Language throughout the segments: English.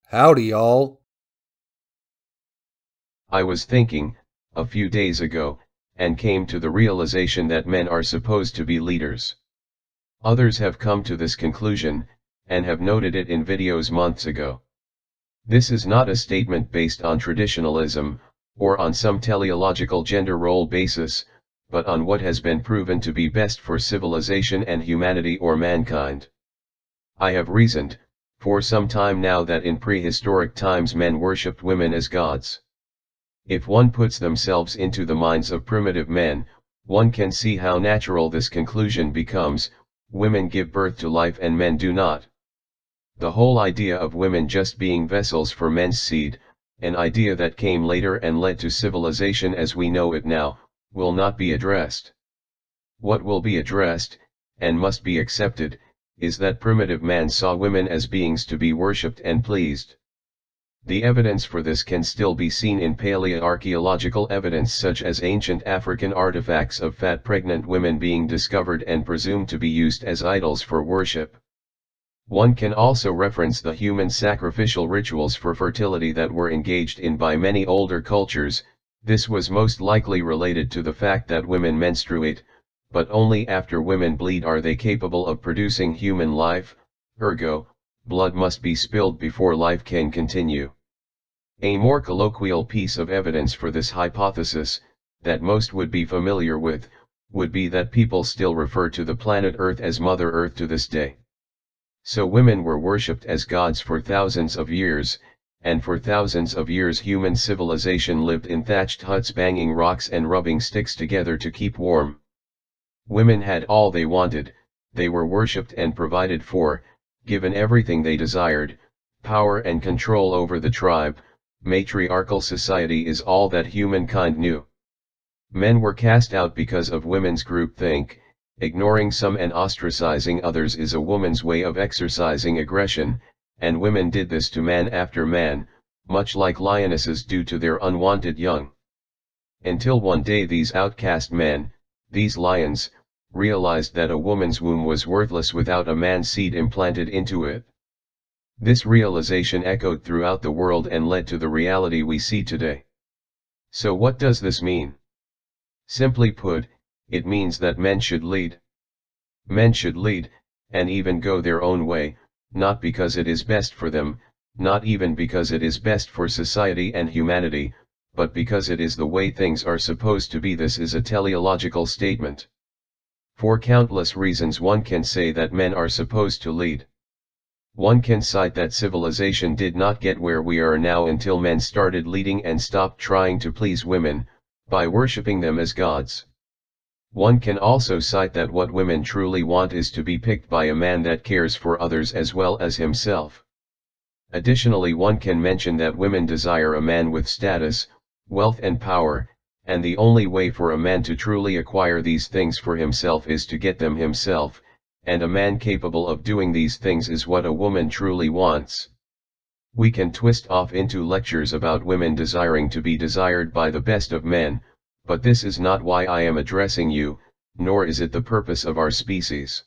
Howdy, y'all. I was thinking, a few days ago, and came to the realization that men are supposed to be leaders. Others have come to this conclusion, and have noted it in videos months ago. This is not a statement based on traditionalism, or on some teleological gender role basis, but on what has been proven to be best for civilization and humanity or mankind. I have reasoned, for some time now, that in prehistoric times men worshipped women as gods. If one puts themselves into the minds of primitive men, one can see how natural this conclusion becomes: women give birth to life and men do not. The whole idea of women just being vessels for men's seed, an idea that came later and led to civilization as we know it now, will not be addressed. What will be addressed, and must be accepted, is that primitive man saw women as beings to be worshipped and pleased. The evidence for this can still be seen in paleoarchaeological evidence, such as ancient African artifacts of fat pregnant women being discovered and presumed to be used as idols for worship. One can also reference the human sacrificial rituals for fertility that were engaged in by many older cultures. This was most likely related to the fact that women menstruate, but only after women bleed are they capable of producing human life, ergo, blood must be spilled before life can continue. A more colloquial piece of evidence for this hypothesis, that most would be familiar with, would be that people still refer to the planet Earth as Mother Earth to this day. So women were worshipped as gods for thousands of years, and for thousands of years human civilization lived in thatched huts banging rocks and rubbing sticks together to keep warm. Women had all they wanted, they were worshipped and provided for, given everything they desired: power and control over the tribe. Matriarchal society is all that humankind knew. Men were cast out because of women's groupthink. Ignoring some and ostracizing others is a woman's way of exercising aggression, and women did this to man after man, much like lionesses do to their unwanted young. Until one day these outcast men, these lions, realized that a woman's womb was worthless without a man's seed implanted into it. This realization echoed throughout the world and led to the reality we see today. So what does this mean? Simply put, it means that men should lead. Men should lead, and even go their own way, not because it is best for them, not even because it is best for society and humanity, but because it is the way things are supposed to be. This is a teleological statement. For countless reasons one can say that men are supposed to lead. One can cite that civilization did not get where we are now until men started leading and stopped trying to please women, by worshipping them as gods. One can also cite that what women truly want is to be picked by a man that cares for others as well as himself. Additionally, one can mention that women desire a man with status, wealth and power, and the only way for a man to truly acquire these things for himself is to get them himself, and a man capable of doing these things is what a woman truly wants. We can twist off into lectures about women desiring to be desired by the best of men, but this is not why I am addressing you, nor is it the purpose of our species.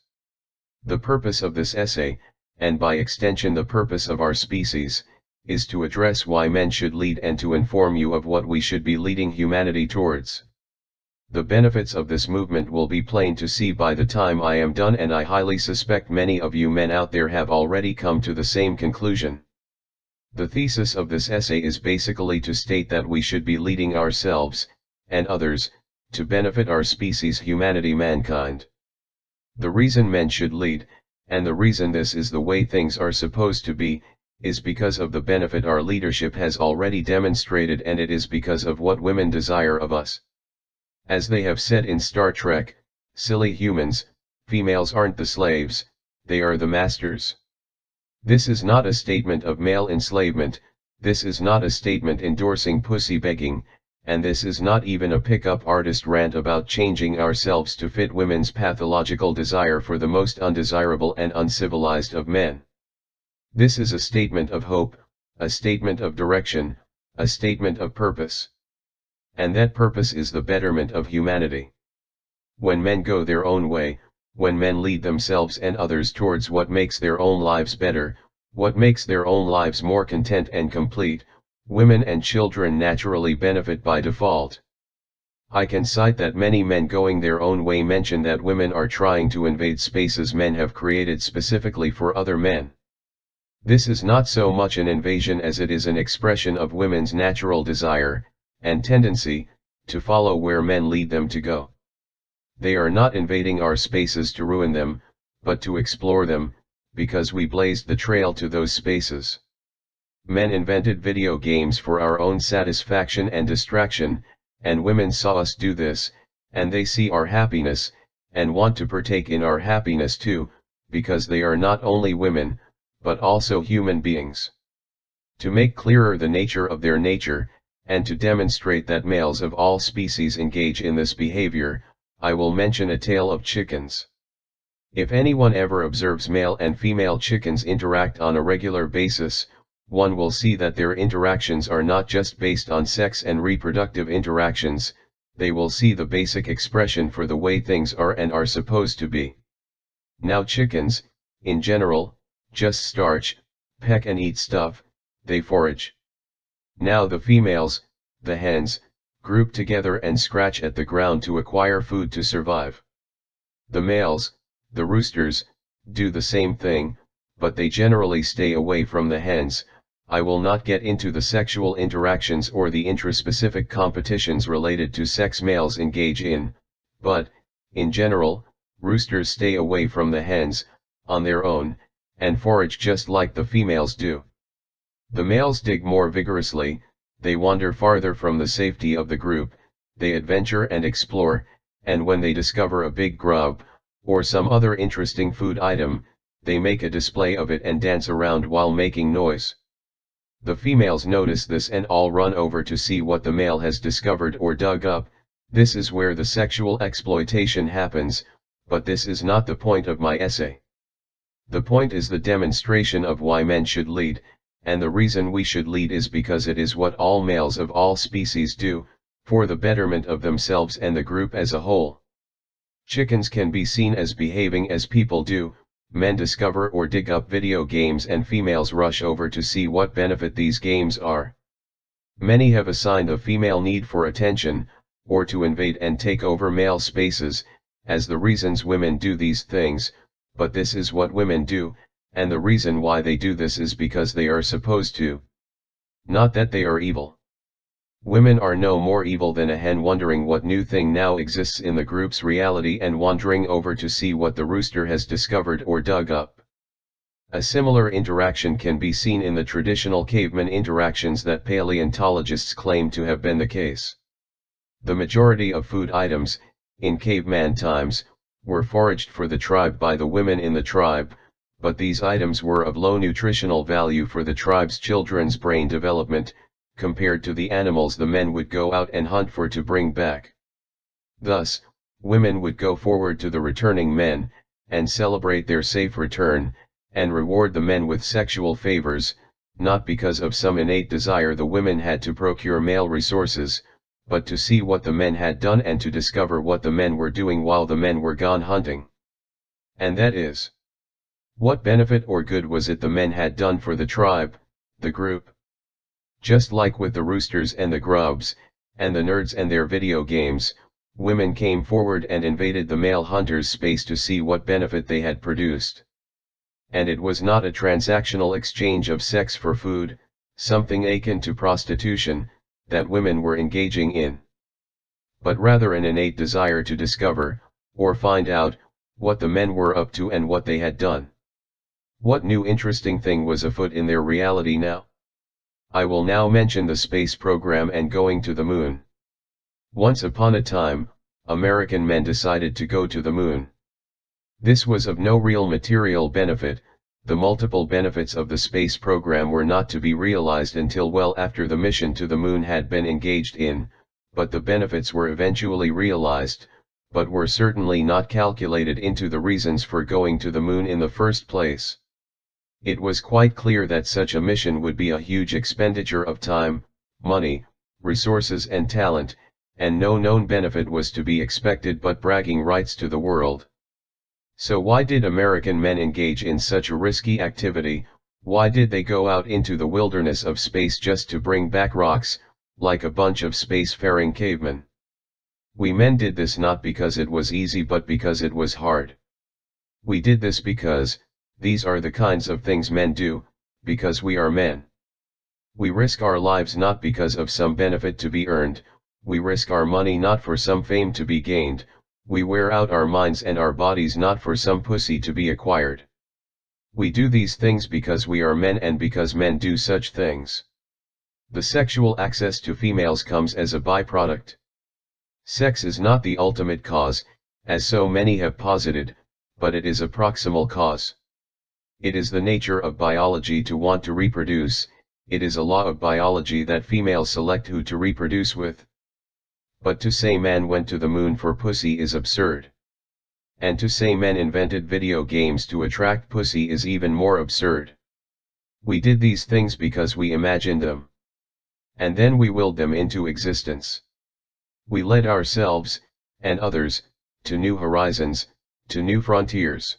The purpose of this essay, and by extension the purpose of our species, is to address why men should lead and to inform you of what we should be leading humanity towards. The benefits of this movement will be plain to see by the time I am done, and I highly suspect many of you men out there have already come to the same conclusion. The thesis of this essay is basically to state that we should be leading ourselves, and others, to benefit our species, humanity, mankind. The reason men should lead, and the reason this is the way things are supposed to be, is because of the benefit our leadership has already demonstrated, and it is because of what women desire of us. As they have said in Star Trek, silly humans, females aren't the slaves, they are the masters. This is not a statement of male enslavement, this is not a statement endorsing pussy begging, and this is not even a pickup artist rant about changing ourselves to fit women's pathological desire for the most undesirable and uncivilized of men. This is a statement of hope, a statement of direction, a statement of purpose. And that purpose is the betterment of humanity. When men go their own way, when men lead themselves and others towards what makes their own lives better, What makes their own lives more content and complete? Women and children naturally benefit by default. I can cite that many men going their own way mention that women are trying to invade spaces men have created specifically for other men. This is not so much an invasion as it is an expression of women's natural desire, and tendency, to follow where men lead them to go. They are not invading our spaces to ruin them, but to explore them, because we blazed the trail to those spaces. Men invented video games for our own satisfaction and distraction, and women saw us do this, and they see our happiness, and want to partake in our happiness too, because they are not only women, but also human beings. To make clearer the nature of their nature, and to demonstrate that males of all species engage in this behavior, I will mention a tale of chickens. If anyone ever observes male and female chickens interact on a regular basis, one will see that their interactions are not just based on sex and reproductive interactions, they will see the basic expression for the way things are and are supposed to be. Now chickens, in general, just starch, peck and eat stuff, they forage. Now the females, the hens, group together and scratch at the ground to acquire food to survive. The males, the roosters, do the same thing, but they generally stay away from the hens. I will not get into the sexual interactions or the intraspecific competitions related to sex males engage in, but, in general, roosters stay away from the hens, on their own, and forage just like the females do. The males dig more vigorously, they wander farther from the safety of the group, they adventure and explore, and when they discover a big grub, or some other interesting food item, they make a display of it and dance around while making noise. The females notice this and all run over to see what the male has discovered or dug up. This is where the sexual exploitation happens, but this is not the point of my essay. The point is the demonstration of why men should lead, and the reason we should lead is because it is what all males of all species do, for the betterment of themselves and the group as a whole. Chickens can be seen as behaving as people do. Men discover or dig up video games and females rush over to see what benefit these games are. Many have assigned a female need for attention, or to invade and take over male spaces, as the reasons women do these things, but this is what women do, and the reason why they do this is because they are supposed to. Not that they are evil. Women are no more evil than a hen wondering what new thing now exists in the group's reality and wandering over to see what the rooster has discovered or dug up. A similar interaction can be seen in the traditional caveman interactions that paleontologists claim to have been the case. The majority of food items, in caveman times, were foraged for the tribe by the women in the tribe, but these items were of low nutritional value for the tribe's children's brain development, compared to the animals the men would go out and hunt for to bring back. Thus, women would go forward to the returning men, and celebrate their safe return, and reward the men with sexual favors, not because of some innate desire the women had to procure male resources, but to see what the men had done and to discover what the men were doing while the men were gone hunting. And that is, what benefit or good was it the men had done for the tribe, the group? Just like with the roosters and the grubs, and the nerds and their video games, women came forward and invaded the male hunter's space to see what benefit they had produced. And it was not a transactional exchange of sex for food, something akin to prostitution, that women were engaging in. But rather an innate desire to discover, or find out, what the men were up to and what they had done. What new interesting thing was afoot in their reality now? I will now mention the space program and going to the moon. Once upon a time, American men decided to go to the moon. This was of no real material benefit. The multiple benefits of the space program were not to be realized until well after the mission to the moon had been engaged in, but the benefits were eventually realized, but were certainly not calculated into the reasons for going to the moon in the first place. It was quite clear that such a mission would be a huge expenditure of time, money, resources and talent, and no known benefit was to be expected but bragging rights to the world. So why did American men engage in such a risky activity, Why did they go out into the wilderness of space just to bring back rocks, like a bunch of spacefaring cavemen? We men did this not because it was easy but because it was hard. We did this because, these are the kinds of things men do, because we are men. We risk our lives not because of some benefit to be earned, we risk our money not for some fame to be gained, we wear out our minds and our bodies not for some pussy to be acquired. We do these things because we are men and because men do such things. The sexual access to females comes as a byproduct. Sex is not the ultimate cause, as so many have posited, but it is a proximal cause. It is the nature of biology to want to reproduce, it is a law of biology that females select who to reproduce with. But to say man went to the moon for pussy is absurd. And to say men invented video games to attract pussy is even more absurd. We did these things because we imagined them. And then we willed them into existence. We led ourselves, and others, to new horizons, to new frontiers.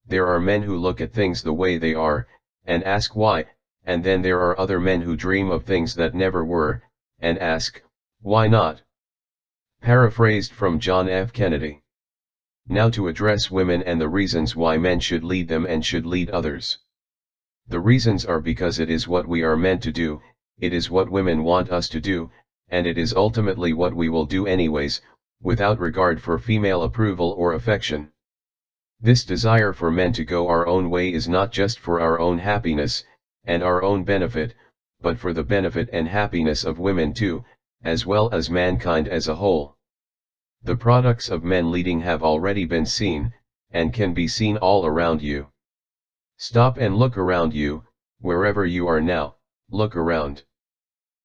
There are men who look at things the way they are, and ask why, and then there are other men who dream of things that never were, and ask, why not? Paraphrased from John F. Kennedy. Now to address women and the reasons why men should lead them and should lead others. The reasons are because it is what we are meant to do, it is what women want us to do, and it is ultimately what we will do anyways, without regard for female approval or affection. This desire for men to go our own way is not just for our own happiness, and our own benefit, but for the benefit and happiness of women too, as well as mankind as a whole. The products of men leading have already been seen, and can be seen all around you. Stop and look around you, wherever you are now, look around.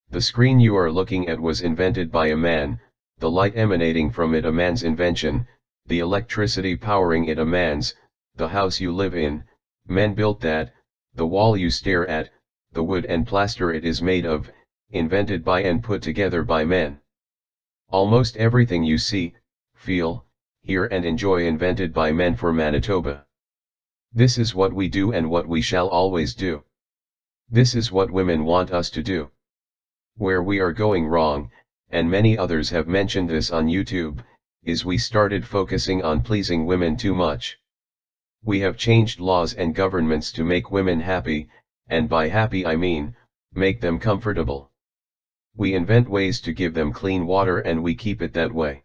The screen you are looking at was invented by a man, the light emanating from it a man's invention, the electricity powering it a man's, the house you live in, men built that, the wall you stare at, the wood and plaster it is made of, invented by and put together by men. Almost everything you see, feel, hear and enjoy invented by men for Manitoba. This is what we do and what we shall always do. This is what women want us to do. Where we are going wrong, and many others have mentioned this on YouTube, is we started focusing on pleasing women too much. We have changed laws and governments to make women happy, and by happy I mean, make them comfortable. We invent ways to give them clean water and we keep it that way.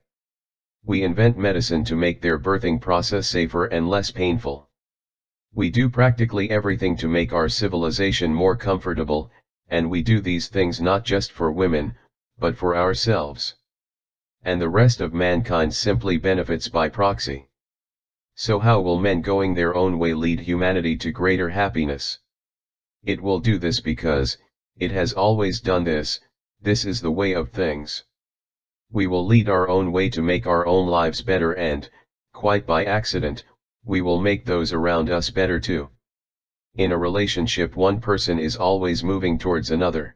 We invent medicine to make their birthing process safer and less painful. We do practically everything to make our civilization more comfortable, and we do these things not just for women, but for ourselves. And the rest of mankind simply benefits by proxy. So how will men going their own way lead humanity to greater happiness? It will do this because, it has always done this, this is the way of things. We will lead our own way to make our own lives better and, quite by accident, we will make those around us better too. In a relationship one person is always moving towards another.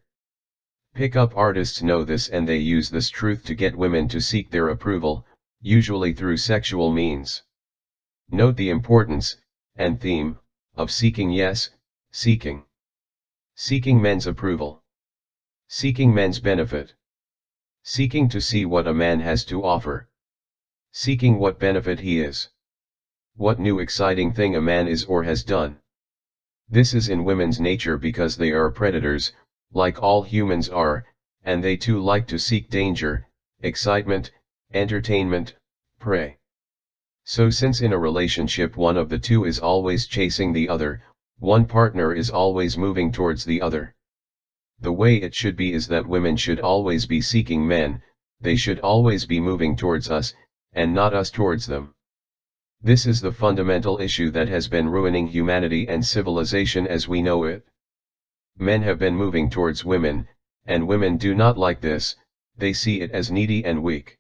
Pick-up artists know this and they use this truth to get women to seek their approval, usually through sexual means. Note the importance, and theme, of seeking seeking. Seeking men's approval. Seeking men's benefit. Seeking to see what a man has to offer. Seeking what benefit he is. What new exciting thing a man is or has done. This is in women's nature because they are predators, like all humans are, and they too like to seek danger, excitement, entertainment, prey. So since in a relationship one of the two is always chasing the other, one partner is always moving towards the other. The way it should be is that women should always be seeking men, they should always be moving towards us, and not us towards them. This is the fundamental issue that has been ruining humanity and civilization as we know it. Men have been moving towards women, and women do not like this, they see it as needy and weak.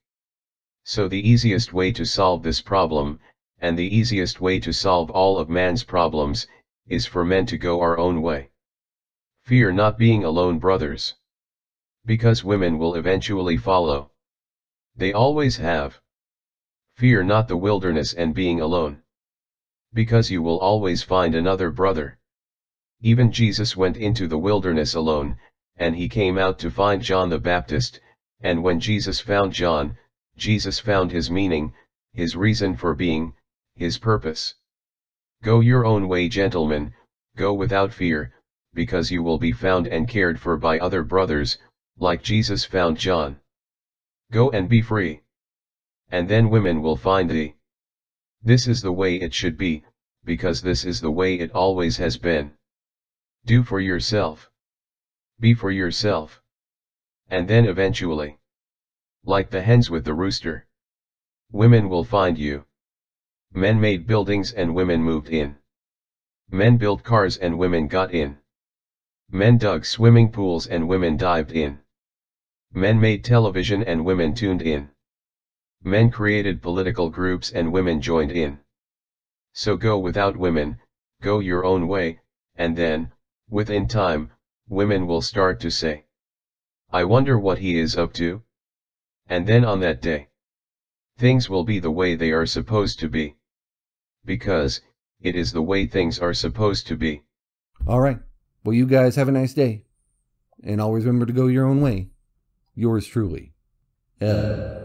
So the easiest way to solve this problem, and the easiest way to solve all of man's problems, is for men to go our own way. Fear not being alone, brothers. Because women will eventually follow. They always have. Fear not the wilderness and being alone. Because you will always find another brother. Even Jesus went into the wilderness alone, and he came out to find John the Baptist, and when Jesus found John, Jesus found his meaning, his reason for being, his purpose. Go your own way, gentlemen, go without fear, because you will be found and cared for by other brothers, like Jesus found John. Go and be free. And then women will find thee. This is the way it should be, because this is the way it always has been. Do for yourself. Be for yourself. And then eventually, like the hens with the rooster, women will find you. Men made buildings and women moved in. Men built cars and women got in. Men dug swimming pools and women dived in. Men made television and women tuned in. Men created political groups and women joined in. So go without women, go your own way, and then, within time, women will start to say, I wonder what he is up to? And then on that day, things will be the way they are supposed to be. Because, it is the way things are supposed to be. All right. Well, you guys have a nice day. And always remember to go your own way. Yours truly, Ed.